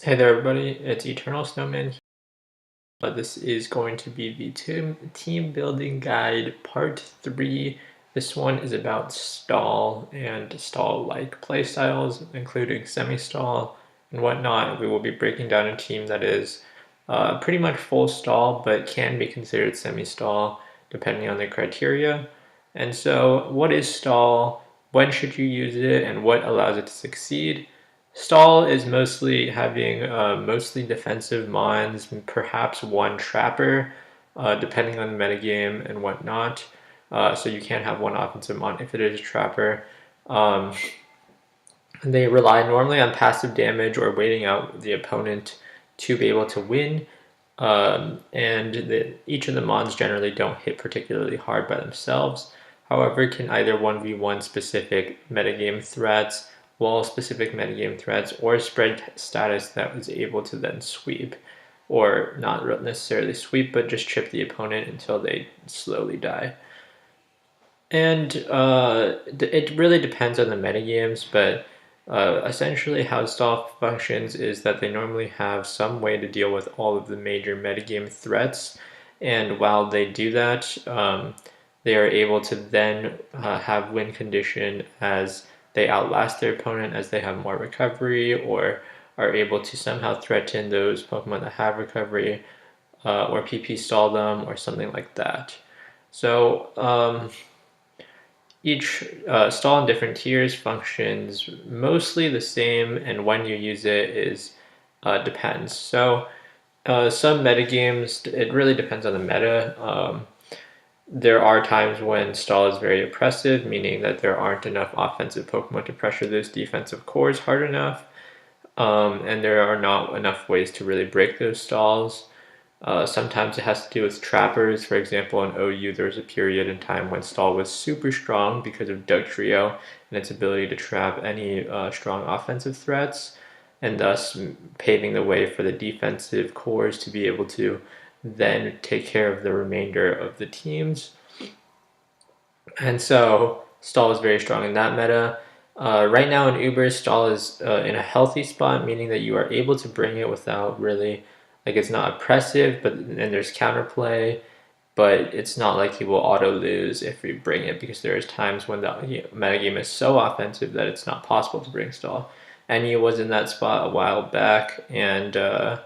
Hey there everybody, it's Eternal Snowman here, but this is going to be the team building guide part 3. This one is about stall and stall-like playstyles, including semi-stall and whatnot. We will be breaking down a team that is pretty much full stall, but can be considered semi-stall depending on the criteria. And so, what is stall? When should you use it? And what allows it to succeed? Stall is mostly having mostly defensive mons, perhaps one trapper, depending on the metagame and whatnot. So you can't have one offensive mon if it is a trapper. Um, they rely normally on passive damage or waiting out the opponent to be able to win. Each of the mons generally don't hit particularly hard by themselves. However, can either 1v1 specific metagame threats, wall specific metagame threats, or spread status that was able to then sweep, or not necessarily sweep, but just chip the opponent until they slowly die. And it really depends on the metagames, but essentially how stall functions is that they normally have some way to deal with all of the major metagame threats, and while they do that, they are able to then have win condition as they outlast their opponent, as they have more recovery, or are able to somehow threaten those Pokemon that have recovery, or PP stall them, or something like that. So, each stall in different tiers functions mostly the same, and when you use it is depends. So some metagames, it really depends on the meta. There are times when stall is very oppressive, meaning that there aren't enough offensive Pokemon to pressure those defensive cores hard enough, and there are not enough ways to really break those stalls. Sometimes it has to do with trappers. For example, in OU, there was a period in time when stall was super strong because of Dugtrio and its ability to trap any strong offensive threats, and thus paving the way for the defensive cores to be able to then take care of the remainder of the teams. And so stall is very strong in that meta. Right now in Uber, stall is in a healthy spot, meaning that you are able to bring it without really, like, it's not oppressive, but then there's counterplay, but it's not like you will auto lose if you bring it, because there's times when the metagame is so offensive that it's not possible to bring stall. And he was in that spot a while back, and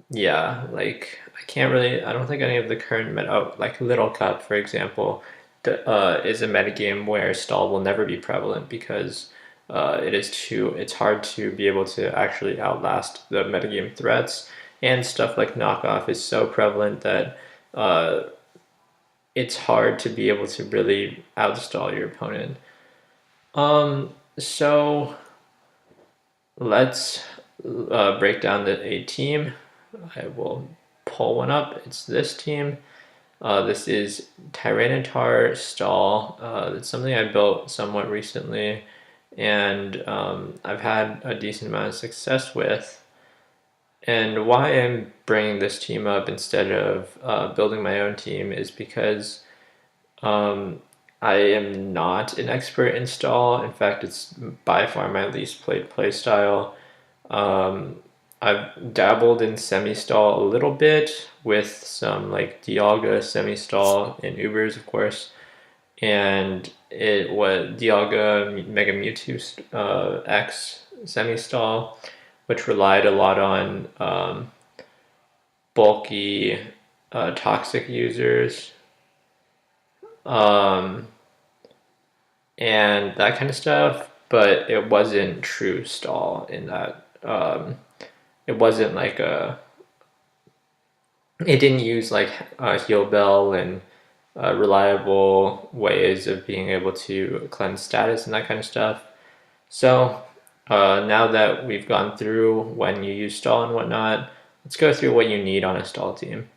yeah, like I don't think any of the current meta, like Little Cup, for example, is a metagame where stall will never be prevalent because it's hard to be able to actually outlast the metagame threats, and stuff like knockoff is so prevalent that uh, it's hard to be able to really outstall your opponent. So let's break down a team. I will pull one up. It's this team. This is Tyranitar Stall. It's something I built somewhat recently, and I've had a decent amount of success with. And why I'm bringing this team up instead of building my own team is because I am not an expert in stall. In fact, it's by far my least played playstyle. I've dabbled in semi-stall a little bit with some like Dialga semi-stall in Ubers, of course, and it was Dialga Mega Mewtwo X semi-stall, which relied a lot on bulky toxic users, um, and that kind of stuff, but it wasn't true stall in that it wasn't like it didn't use like heal bell and reliable ways of being able to cleanse status and that kind of stuff. So now that we've gone through when you use stall and whatnot, let's go through what you need on a stall team.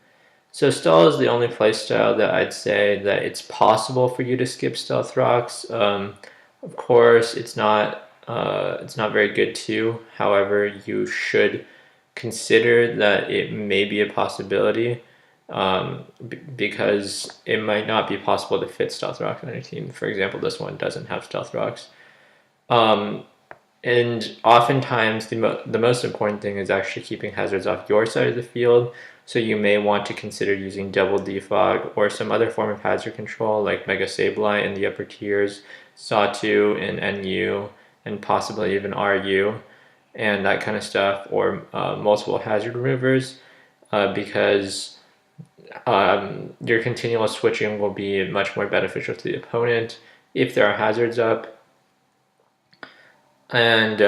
So stall is the only playstyle that I'd say that it's possible for you to skip stealth rocks. Of course, it's not very good too. However, you should consider that it may be a possibility, because it might not be possible to fit stealth rocks on your team. For example, this one doesn't have stealth rocks. Um, And oftentimes, the most important thing is actually keeping hazards off your side of the field. So you may want to consider using double defog or some other form of hazard control like Mega Sableye in the upper tiers, Sawtooth in NU, and possibly even RU, and that kind of stuff, or multiple hazard removers, because your continual switching will be much more beneficial to the opponent if there are hazards up, and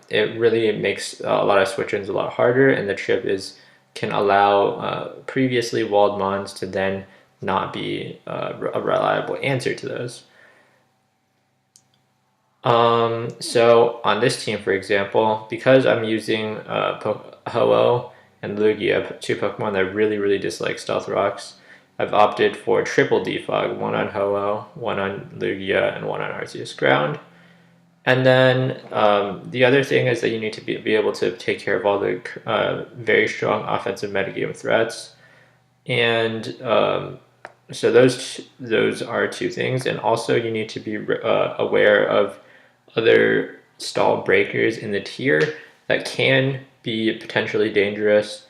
it really makes a lot of switch-ins a lot harder, and the chip can allow previously walled mons to then not be a reliable answer to those. So on this team, for example, because I'm using Ho-Oh and Lugia, two Pokemon that really dislike Stealth Rocks, I've opted for triple defog, one on Ho-Oh, one on Lugia, and one on Arceus-Ground. And then the other thing is that you need to be able to take care of all the very strong offensive metagame threats. And so those are two things. And also you need to be aware of other stall breakers in the tier that can be potentially dangerous.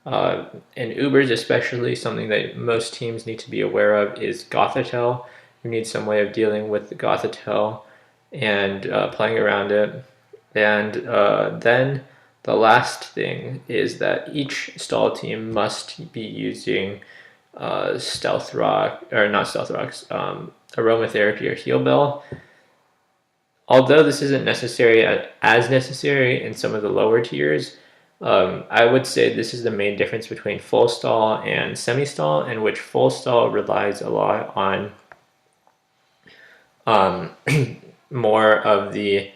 And Ubers especially, something that most teams need to be aware of is Gothitelle. You need some way of dealing with the Gothitelle and playing around it. And then the last thing is that each stall team must be using Stealth Rock, or not Stealth Rocks, Aromatherapy or Heal Bell. Although this isn't as necessary in some of the lower tiers, I would say this is the main difference between full stall and semi-stall, in which full stall relies a lot on more of the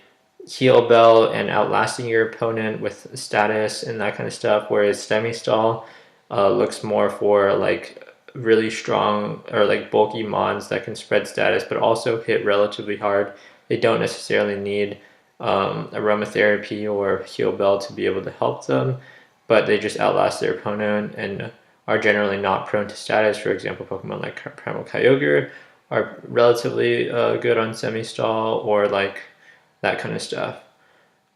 heal bell and outlasting your opponent with status and that kind of stuff, whereas semi-stall looks more for like really strong or like bulky mons that can spread status but also hit relatively hard. They don't necessarily need aromatherapy or heal bell to be able to help them, but they just outlast their opponent and are generally not prone to status. For example, Pokemon like Primal Kyogre are relatively good on semi-stall or like that kind of stuff.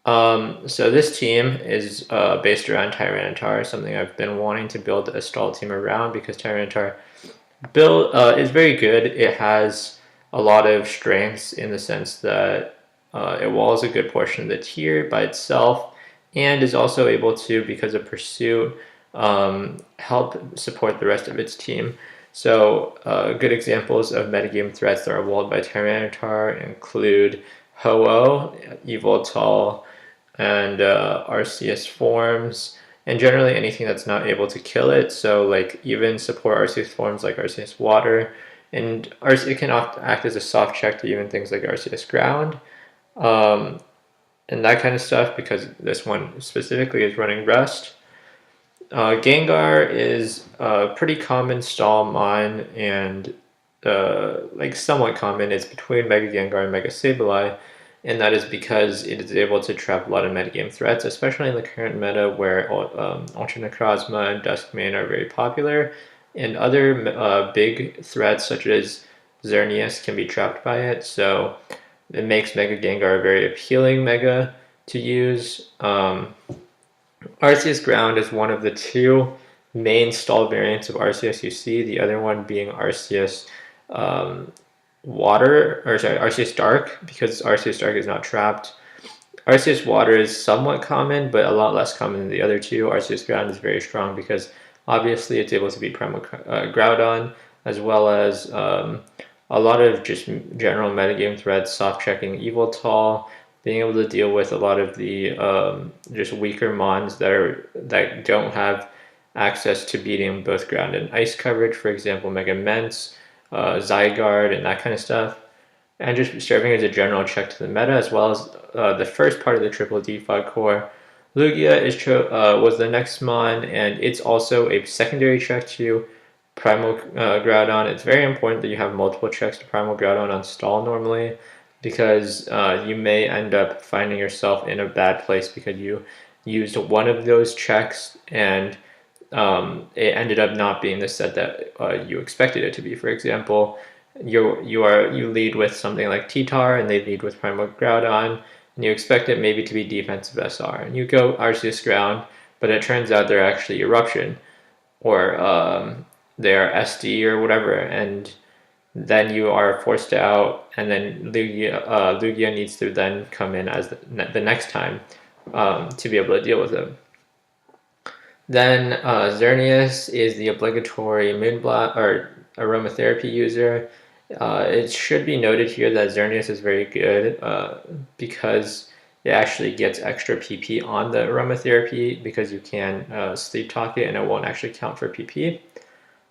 So this team is based around Tyranitar, something I've been wanting to build a stall team around because Tyranitar is very good. It has a lot of strengths in the sense that it walls a good portion of the tier by itself and is also able to, because of Pursuit, help support the rest of its team. So good examples of metagame threats that are walled by Tyranitar include Ho-Oh, Yveltal, and Arceus forms, and generally anything that's not able to kill it. So like even support Arceus forms like Arceus Water, and it can act as a soft check to even things like Arceus-Ground, and that kind of stuff, because this one specifically is running Rust. Gengar is a pretty common stall mon, and like somewhat common. It's between Mega Gengar and Mega Sableye, and that is because it is able to trap a lot of metagame threats, especially in the current meta where Ultra Necrozma and Duskmane are very popular, and other big threats such as Xerneas can be trapped by it, so it makes Mega Gengar a very appealing Mega to use. Arceus-Ground is one of the two main stall variants of Arceus you see, the other one being Arceus Arceus Dark, because Arceus Dark is not trapped. Arceus Water is somewhat common, but a lot less common than the other two. Arceus-Ground is very strong because obviously it's able to beat Primal Groudon, as well as a lot of just general metagame threats, soft checking Yveltal, being able to deal with a lot of the just weaker mons that don't have access to beating both ground and ice coverage, for example, Mega Mence, Zygarde, and that kind of stuff. And just serving as a general check to the meta, as well as the first part of the triple defog core. Lugia was the next mon, and it's also a secondary check to Primal Groudon. It's very important that you have multiple checks to Primal Groudon on stall normally, because you may end up finding yourself in a bad place because you used one of those checks and it ended up not being the set that you expected it to be. For example, you lead with something like T-Tar and they lead with Primal Groudon, and you expect it maybe to be defensive SR, and you go Arceus-Ground, but it turns out they're actually Eruption, or they're SD or whatever, and then you are forced out, and then Lugia needs to then come in as the next time to be able to deal with them. Then Xerneas is the obligatory Moonblast or Aromatherapy user. It should be noted here that Xerneas is very good because it actually gets extra PP on the Aromatherapy because you can sleep talk it and it won't actually count for PP,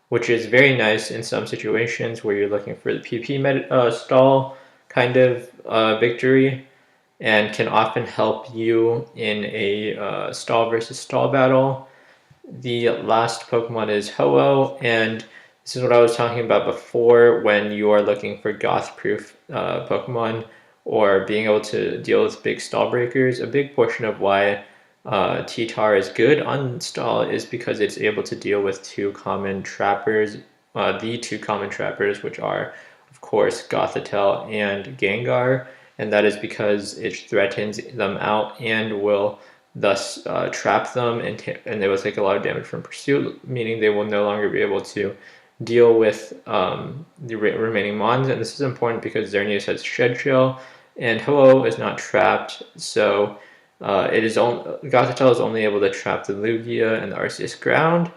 which is very nice in some situations where you're looking for the PP stall kind of victory, and can often help you in a stall versus stall battle. The last Pokemon is Ho-Oh, and this is what I was talking about before when you are looking for Goth-proof Pokemon or being able to deal with big stall breakers. A big portion of why T-Tar is good on stall is because it's able to deal with two common trappers, the two common trappers, which are, of course, Gothitelle and Gengar, and that is because it threatens them out and will thus trap them, and they will take a lot of damage from pursuit, meaning they will no longer be able to deal with the remaining mons. And this is important because Xerneas has Shed Shell, and Ho-Oh is not trapped, so Gothitelle is only able to trap the Lugia and the Arceus-Ground,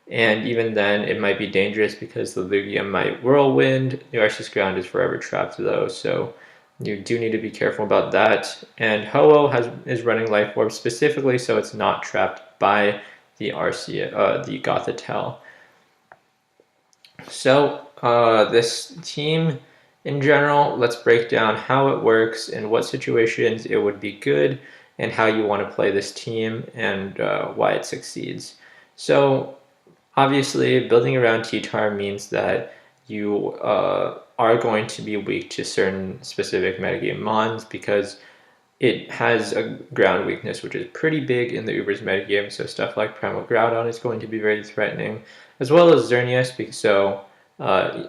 and even then it might be dangerous because the Lugia might Whirlwind. The Arceus-Ground is forever trapped though, so you do need to be careful about that. And Ho-Oh is running Life Orb specifically so it's not trapped by the Gothitelle. So this team in general, let's break down how it works, in what situations it would be good, and how you want to play this team, and why it succeeds. So obviously, building around T-Tar means that you are going to be weak to certain specific metagame mons because it has a ground weakness, which is pretty big in the Uber's metagame. So stuff like Primal Groudon is going to be very threatening, as well as Xerneas. So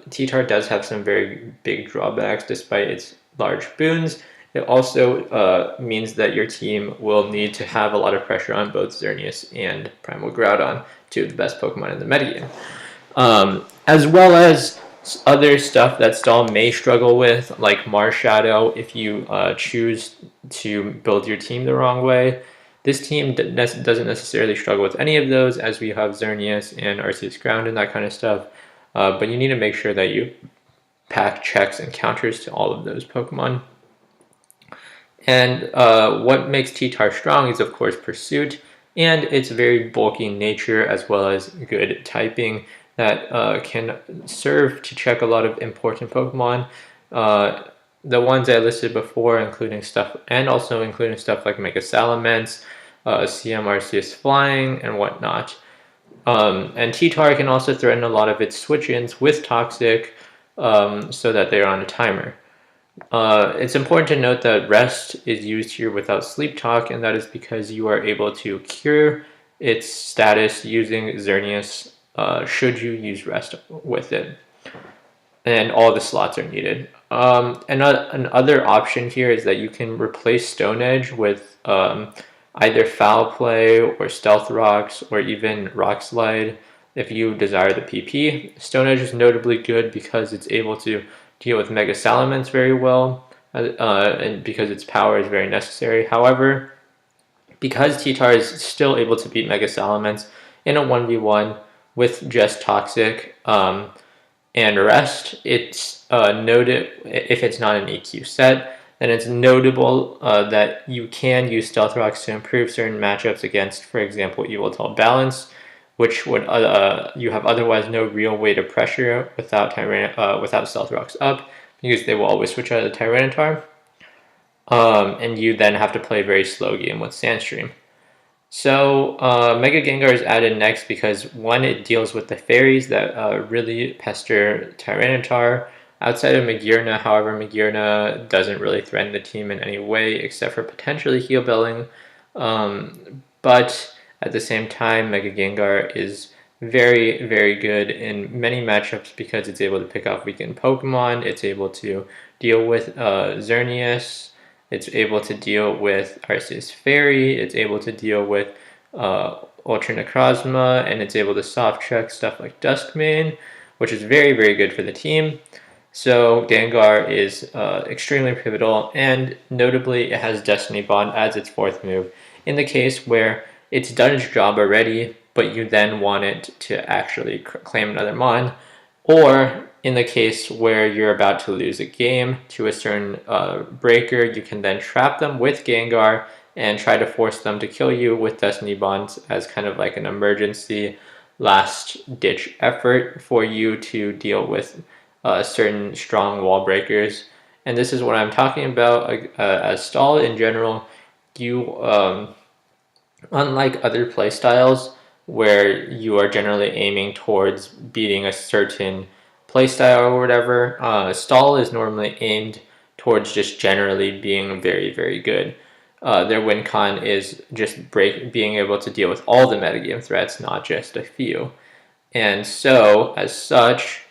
T-Tar does have some very big drawbacks despite its large boons. It also means that your team will need to have a lot of pressure on both Xerneas and Primal Groudon, two of the best Pokemon in the metagame. As well as other stuff that Stall may struggle with, like Marshadow, if you choose to build your team the wrong way. This team doesn't necessarily struggle with any of those, as we have Xerneas and Arceus-Ground and that kind of stuff, but you need to make sure that you pack checks and counters to all of those Pokemon. And what makes T-Tar strong is, of course, Pursuit, and its very bulky nature, as well as good typing that can serve to check a lot of important Pokemon. The ones I listed before, including stuff like Mega Salamence, CM Arceus Flying, and whatnot. And T-Tar can also threaten a lot of its switch-ins with Toxic, so that they're on a timer. It's important to note that Rest is used here without Sleep Talk, and that is because you are able to cure its status using Xerneas should you use Rest with it. And all the slots are needed. Another option here is that you can replace Stone Edge with either Foul Play or Stealth Rocks or even Rock Slide if you desire the PP. Stone Edge is notably good because it's able to deal with Mega Salamence very well, and because its power is very necessary. However, because T-Tar is still able to beat Mega Salamence in a 1v1 with just Toxic and Rest, it's noted, if it's not an EQ set, then it's notable that you can use Stealth Rocks to improve certain matchups against, for example, Yveltal Balance, which would you have otherwise no real way to pressure without Stealth Rocks up, because they will always switch out of the Tyranitar. And you then have to play a very slow game with Sandstream. So Mega Gengar is added next because, one, it deals with the fairies that really pester Tyranitar. Outside of Magearna, however, Magearna doesn't really threaten the team in any way except for potentially Heal Belling. But at the same time, Mega Gengar is very, very good in many matchups because it's able to pick off weakened Pokemon. It's able to deal with Xerneas It's able to deal with Arceus Fairy. It's able to deal with Ultra Necrozma, and it's able to soft check stuff like Duskmane, which is very, very good for the team. So Gengar is extremely pivotal, and notably it has Destiny Bond as its fourth move in the case where it's done its job already, but you then want it to actually claim another Mon, or in the case where you're about to lose a game to a certain breaker, you can then trap them with Gengar and try to force them to kill you with Destiny Bonds as kind of like an emergency last-ditch effort for you to deal with certain strong wall breakers. And this is what I'm talking about as stall in general. You, unlike other playstyles where you are generally aiming towards beating a certain playstyle or whatever, stall is normally aimed towards just generally being very, very good. Their win con is just being able to deal with all the metagame threats, not just a few. And so, as such,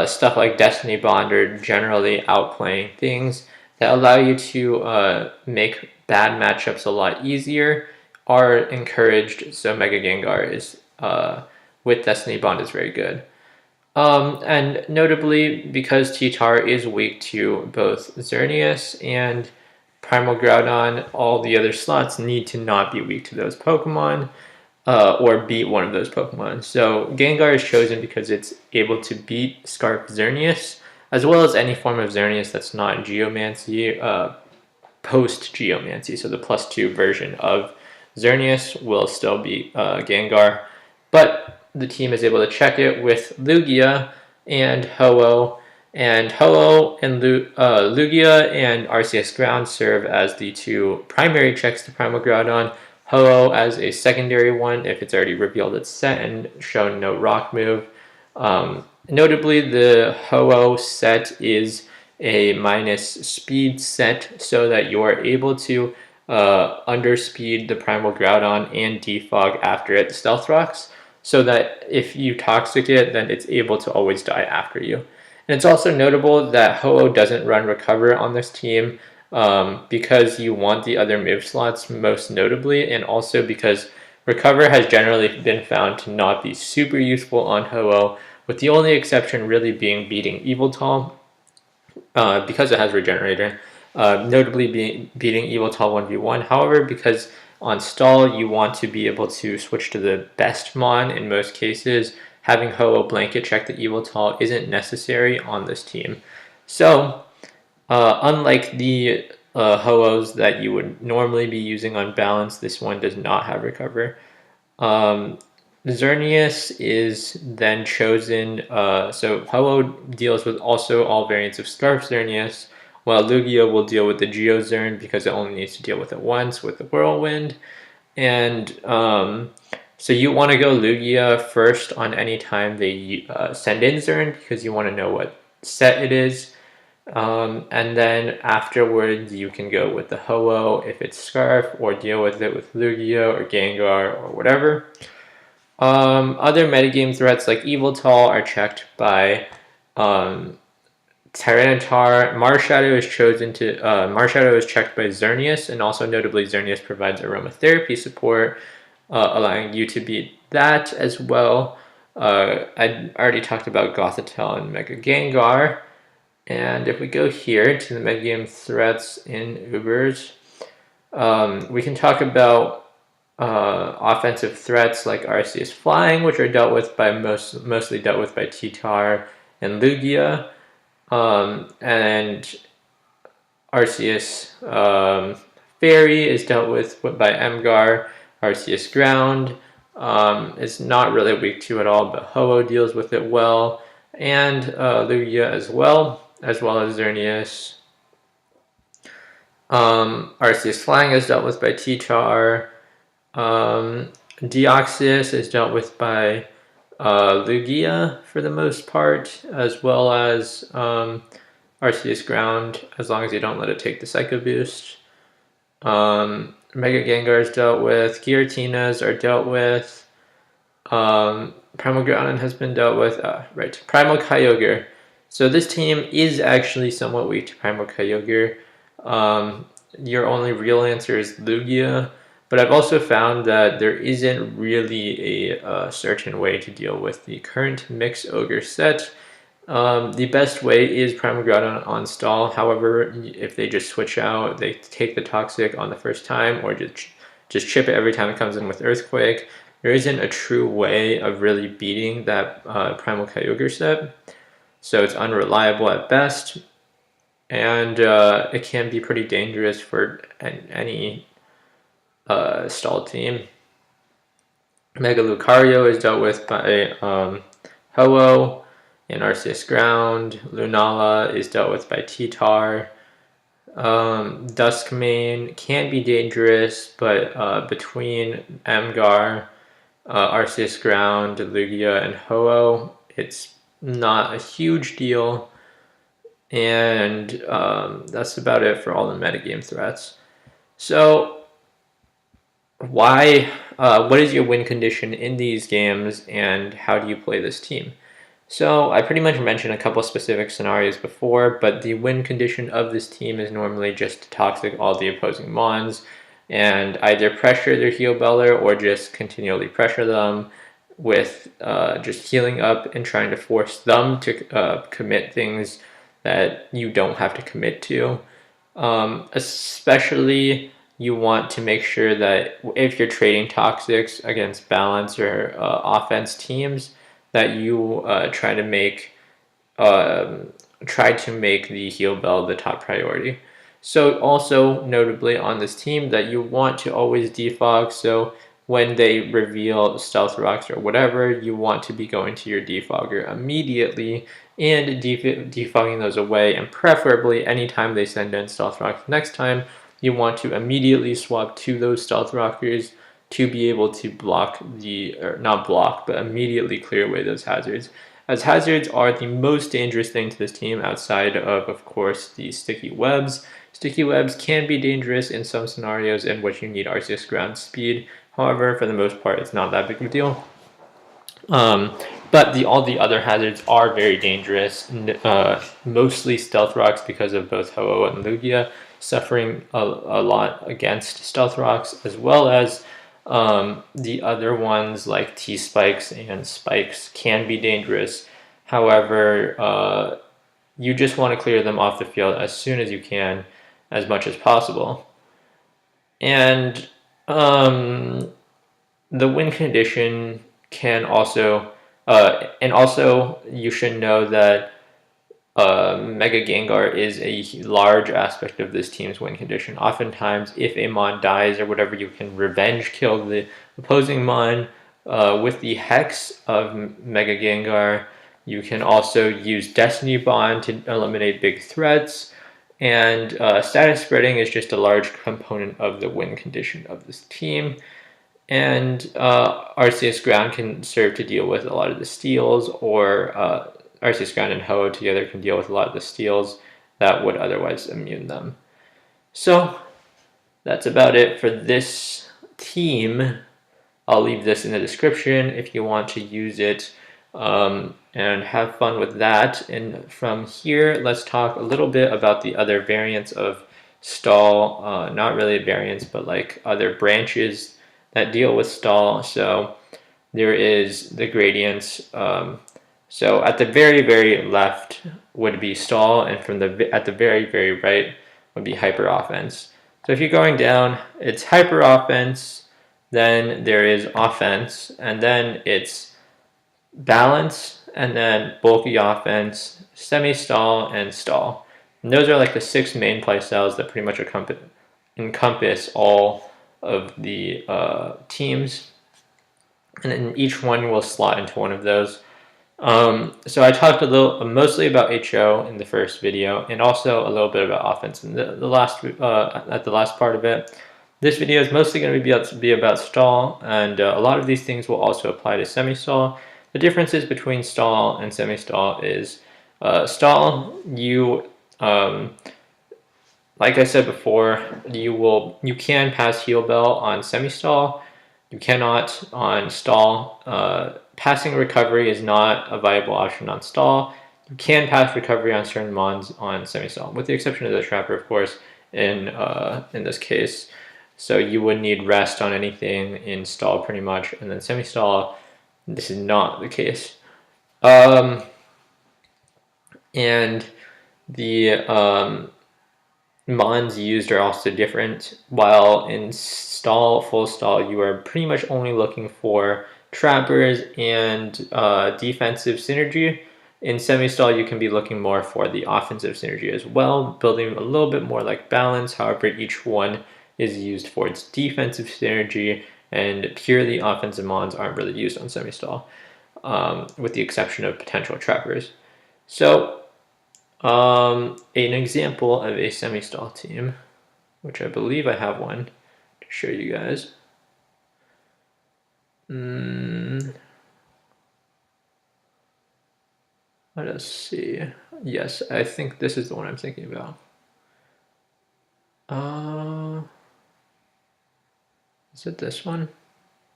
stuff like Destiny Bond are generally outplaying things that allow you to make bad matchups a lot easier are encouraged. So Mega Gengar is with Destiny Bond is very good. And notably, because T-Tar is weak to both Xerneas and Primal Groudon, all the other slots need to not be weak to those Pokemon. Or beat one of those Pokemon. So Gengar is chosen because it's able to beat Scarf Xerneas, as well as any form of Xerneas that's not Geomancy, post-Geomancy. So the +2 version of Xerneas will still beat Gengar. But the team is able to check it with Lugia and Ho-Oh. And Ho-Oh and Lugia and Arceus-Ground serve as the two primary checks to Primal Groudon. Ho-Oh as a secondary one if it's already revealed its set and shown no rock move. Notably, the Ho-Oh set is a minus speed set so that you are able to underspeed the Primal Groudon and Defog after it Stealth Rocks, so that if you Toxic it, then it's able to always die after you. And it's also notable that Ho-Oh doesn't run Recover on this team, because you want the other move slots most notably, and also because Recover has generally been found to not be super useful on Ho-Oh, with the only exception really being beating Yveltal, because it has Regenerator, notably beating Yveltal 1v1. However, because on stall you want to be able to switch to the best Mon in most cases, having Ho-Oh blanket check the Yveltal isn't necessary on this team. So, unlike the Ho-Ohs that you would normally be using on balance, this one does not have Recover. Xerneas is then chosen, so Ho-Oh deals with also all variants of Scarf Xerneas, while Lugia will deal with the Geo-Xern because it only needs to deal with it once with the Whirlwind. And so you want to go Lugia first on any time they send in Xern because you want to know what set it is. And then afterwards you can go with the Ho-Oh if it's Scarf, or deal with it with Lugia or Gengar or whatever. Other metagame threats like Yveltal are checked by Tyranitar. Marshadow is chosen to Marshadow is checked by Xerneas, and also notably Xerneas provides Aromatherapy support, allowing you to beat that as well. I already talked about Gothitelle and Mega Gengar. And if we go here to the metagame threats in Ubers, we can talk about offensive threats like Arceus Flying, which are dealt with by mostly dealt with by T-Tar and Lugia, and Arceus Fairy is dealt with by Emgar. Arceus-Ground is not really weak to it all, but Ho-Oh deals with it well, and Lugia as well as Xerneas. Arceus Flying is dealt with by T-Tar. Deoxys is dealt with by Lugia for the most part, as well as Arceus-Ground, as long as you don't let it take the Psycho Boost. Mega Gengar is dealt with. Giratinas are dealt with. Primal Groudon has been dealt with. Right, Primal Kyogre. So this team is actually somewhat weak to Primal Kyogre. your only real answer is Lugia, but I've also found that there isn't really a certain way to deal with the current Mix Ogre set. The best way is Primal Groudon on stall. However, if they just switch out, they take the Toxic on the first time, or just chip it every time it comes in with Earthquake. There isn't a true way of really beating that Primal Kyogre set, so it's unreliable at best, and it can be pretty dangerous for any stall team. Mega Lucario is dealt with by Ho-Oh in Arceus-Ground. Lunala is dealt with by T-Tar. Duskmane can be dangerous, but between Emgar, Arceus-Ground, Lugia, and Ho-Oh, it's not a huge deal. And that's about it for all the metagame threats. So what is your win condition in these games, and how do you play this team? So I pretty much mentioned a couple specific scenarios before, but the win condition of this team is normally just to Toxic all the opposing Mons and either pressure their Heal Beller or just continually pressure them with just healing up and trying to force them to commit things that you don't have to commit to. Especially you want to make sure that if you're trading Toxics against balance or offense teams, that you try to make the heal bell the top priority. So also notably on this team that you want to always defog, so when they reveal Stealth Rocks or whatever, you want to be going to your defogger immediately and defogging those away, and preferably anytime they send in Stealth Rocks next time, you want to immediately swap to those Stealth Rockers to be able to block or not block, but immediately clear away those hazards. As hazards are the most dangerous thing to this team outside of course, the sticky webs. Sticky webs can be dangerous in some scenarios in which you need Arceus-Ground speed. However, for the most part, it's not that big of a deal. But all the other hazards are very dangerous, mostly Stealth Rocks because of both Ho-Oh and Lugia suffering a lot against Stealth Rocks, as well as the other ones like T-Spikes and Spikes can be dangerous. However, you just want to clear them off the field as soon as you can, as much as possible. And the win condition can also, and also you should know that Mega Gengar is a large aspect of this team's win condition. Oftentimes, if a Mon dies or whatever, you can revenge kill the opposing Mon with the Hex of Mega Gengar. You can also use Destiny Bond to eliminate big threats. And status spreading is just a large component of the win condition of this team. And Arceus-Ground can serve to deal with a lot of the steals, or Arceus-Ground and Ho-Oh together can deal with a lot of the steals that would otherwise immune them. So that's about it for this team. I'll leave this in the description if you want to use it, and have fun with that. And from here, let's talk a little bit about the other variants of stall. Not really variants, but like other branches that deal with stall. So there is the gradients. So at the very, very left would be stall, and at the very, very right would be hyper offense. So if you're going down, it's hyper offense, then there is offense, and then it's balance, and then bulky offense, semi-stall, and stall. And those are like the 6 main playstyles that pretty much encompass all of the teams, and then each one will slot into one of those. So I talked mostly about HO in the first video, and also a little bit about offense in the last at the last part of it. This video is mostly going to be about stall, and a lot of these things will also apply to semi-stall. The differences between stall and semi-stall is stall, like I said before, you can pass heal bell on semi-stall. You cannot on stall. Passing recovery is not a viable option on stall. You can pass recovery on certain mons on semi-stall, with the exception of the Trapper, of course, in this case. So you would need rest on anything in stall pretty much, and then semi-stall, this is not the case. And the mons used are also different. While in stall, full stall, you are pretty much only looking for trappers and defensive synergy. In semi-stall, you can be looking more for the offensive synergy as well, building a little bit more like balance. However, each one is used for its defensive synergy, and purely offensive mons aren't really used on semi-stall, with the exception of potential trappers. So an example of a semi-stall team, which I believe I have one to show you guys. Let us see. Yes, I think this is the one I'm thinking about. Is it this one?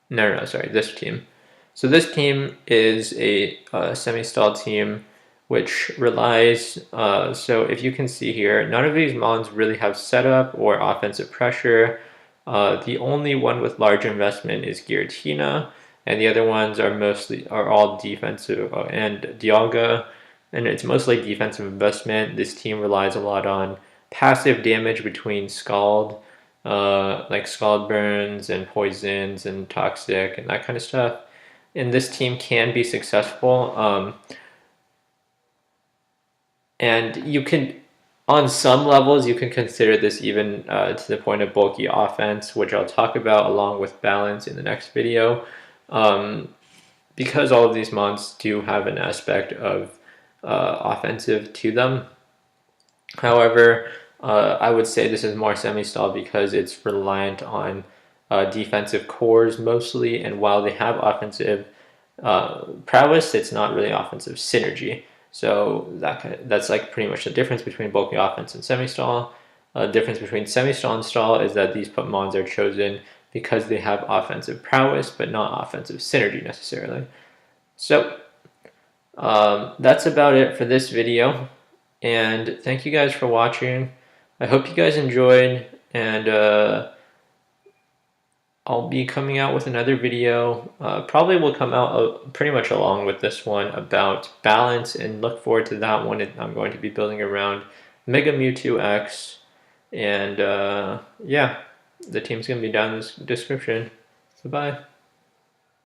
No, sorry, this team. So this team is a semi-stall team which relies, so if you can see here, none of these mons really have setup or offensive pressure. The only one with large investment is Giratina, and the other ones are all defensive, and Dialga, and it's mostly defensive investment. This team relies a lot on passive damage between Scald, like Scald burns and poisons and toxic and that kind of stuff. And this team can be successful. And you can, on some levels, you can consider this even to the point of bulky offense, which I'll talk about along with balance in the next video. Because all of these mons do have an aspect of offensive to them. However, I would say this is more semi-stall because it's reliant on defensive cores mostly, and while they have offensive prowess, it's not really offensive synergy. So that's like pretty much the difference between bulky offense and semi-stall. The difference between semi-stall and stall is that these mons are chosen because they have offensive prowess, but not offensive synergy necessarily. So that's about it for this video, and thank you guys for watching. I hope you guys enjoyed, and I'll be coming out with another video. Probably will come out pretty much along with this one about balance, and look forward to that one. I'm going to be building around Mega Mewtwo X, and yeah, the team's going to be down in the description. So bye.